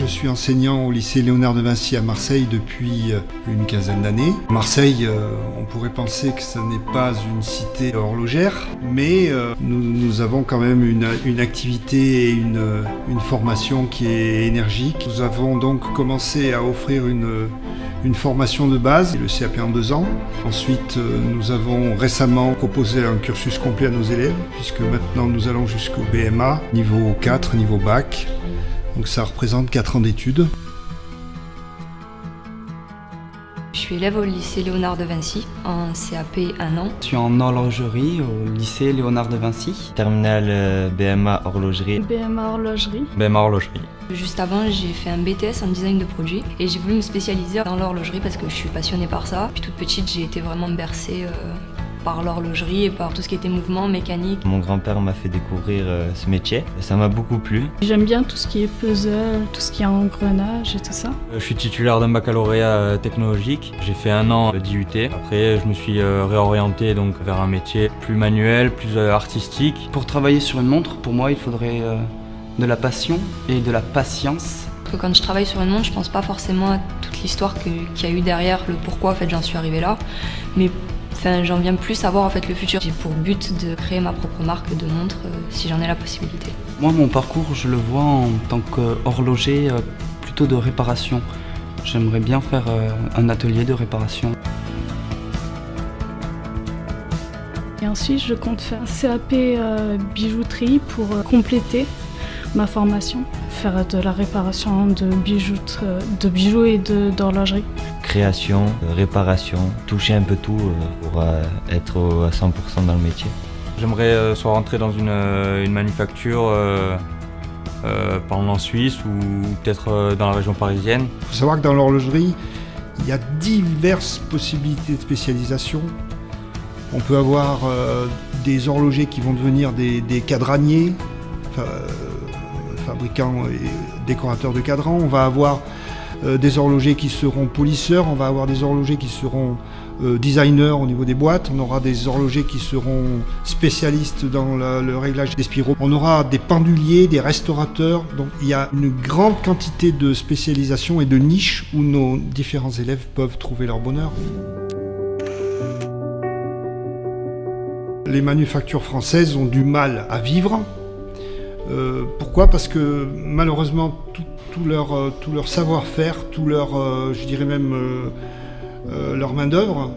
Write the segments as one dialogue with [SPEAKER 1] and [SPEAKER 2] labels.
[SPEAKER 1] suis enseignant au lycée Léonard de Vinci à Marseille depuis une quinzaine d'années. Marseille, on pourrait penser que ce n'est pas une cité horlogère, mais nous avons quand même une activité et une formation qui est énergique. Nous avons donc commencé à offrir une formation de base, le CAP en 2 ans. Ensuite, nous avons récemment proposé un cursus complet à nos élèves, puisque maintenant nous allons jusqu'au BMA, niveau 4, niveau bac. Donc ça représente 4 ans d'études.
[SPEAKER 2] Je suis élève au lycée Léonard de Vinci, en CAP 1 an.
[SPEAKER 3] Je suis en horlogerie au lycée Léonard de Vinci.
[SPEAKER 4] Terminale BMA horlogerie.
[SPEAKER 5] BMA horlogerie.
[SPEAKER 4] BMA horlogerie.
[SPEAKER 2] Juste avant, j'ai fait un BTS en design de produits et j'ai voulu me spécialiser dans l'horlogerie parce que je suis passionnée par ça. Puis toute petite, j'ai été vraiment bercée par l'horlogerie et par tout ce qui était mouvement, mécanique.
[SPEAKER 4] Mon grand-père m'a fait découvrir ce métier et ça m'a beaucoup plu.
[SPEAKER 5] J'aime bien tout ce qui est puzzle, tout ce qui est engrenage et tout ça.
[SPEAKER 6] Je suis titulaire d'un baccalauréat technologique. J'ai fait 1 an d'IUT. Après, je me suis réorienté donc vers un métier plus manuel, plus artistique.
[SPEAKER 3] Pour travailler sur une montre, pour moi, il faudrait de la passion et de la patience.
[SPEAKER 2] Parce que quand je travaille sur une montre, je pense pas forcément à toute l'histoire qu'il y a eu derrière, le pourquoi en fait j'en suis arrivée là. Mais j'en viens plus à voir en fait le futur. J'ai pour but de créer ma propre marque de montre si j'en ai la possibilité.
[SPEAKER 3] Moi, mon parcours, je le vois en tant qu'horloger plutôt de réparation. J'aimerais bien faire un atelier de réparation.
[SPEAKER 5] Et ensuite, je compte faire un CAP bijouterie pour compléter ma formation, faire de la réparation de bijoux et d'horlogerie.
[SPEAKER 4] Création, réparation, toucher un peu tout pour être à 100% dans le métier.
[SPEAKER 6] J'aimerais soit rentrer dans une manufacture en Suisse ou peut-être dans la région parisienne.
[SPEAKER 1] Il faut savoir que dans l'horlogerie, il y a diverses possibilités de spécialisation. On peut avoir des horlogers qui vont devenir des cadraniers, fabricants et décorateurs de cadrans. On va avoir des horlogers qui seront polisseurs, on va avoir des horlogers qui seront designers au niveau des boîtes, on aura des horlogers qui seront spécialistes dans le réglage des spiraux, on aura des penduliers, des restaurateurs. Donc il y a une grande quantité de spécialisation et de niches où nos différents élèves peuvent trouver leur bonheur. Les manufactures françaises ont du mal à vivre. Pourquoi ? Parce que malheureusement tout leur savoir-faire, tout leur, je dirais même leur main-d'œuvre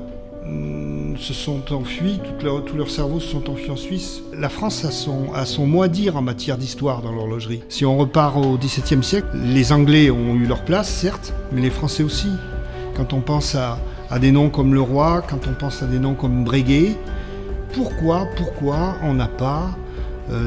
[SPEAKER 1] se sont enfuis, tous leurs cerveaux se sont enfuis en Suisse. La France a son mot à dire en matière d'histoire dans l'horlogerie. Si on repart au XVIIe siècle, les Anglais ont eu leur place, certes, mais les Français aussi. Quand on pense à des noms comme Leroy, quand on pense à des noms comme Breguet, pourquoi on n'a pas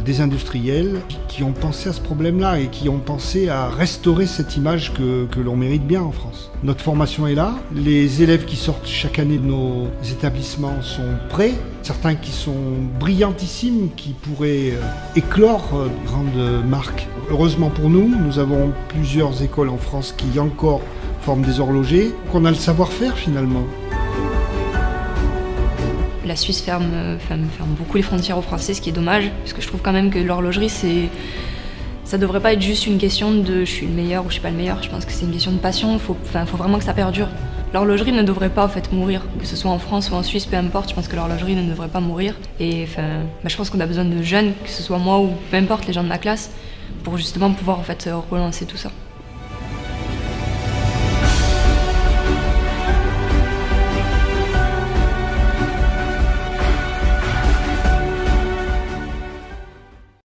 [SPEAKER 1] des industriels qui ont pensé à ce problème-là et qui ont pensé à restaurer cette image que l'on mérite bien en France. Notre formation est là, les élèves qui sortent chaque année de nos établissements sont prêts, certains qui sont brillantissimes, qui pourraient éclore de grandes marques. Heureusement pour nous, nous avons plusieurs écoles en France qui encore forment des horlogers, qu'on a le savoir-faire finalement.
[SPEAKER 2] La Suisse ferme beaucoup les frontières aux Français, ce qui est dommage, parce que je trouve quand même que l'horlogerie, ça devrait pas être juste une question de je suis le meilleur ou je suis pas le meilleur. Je pense que c'est une question de passion, il faut vraiment que ça perdure. L'horlogerie ne devrait pas en fait mourir, que ce soit en France ou en Suisse, peu importe, je pense que l'horlogerie ne devrait pas mourir. Et je pense qu'on a besoin de jeunes, que ce soit moi ou peu importe les gens de ma classe, pour justement pouvoir en fait relancer tout ça.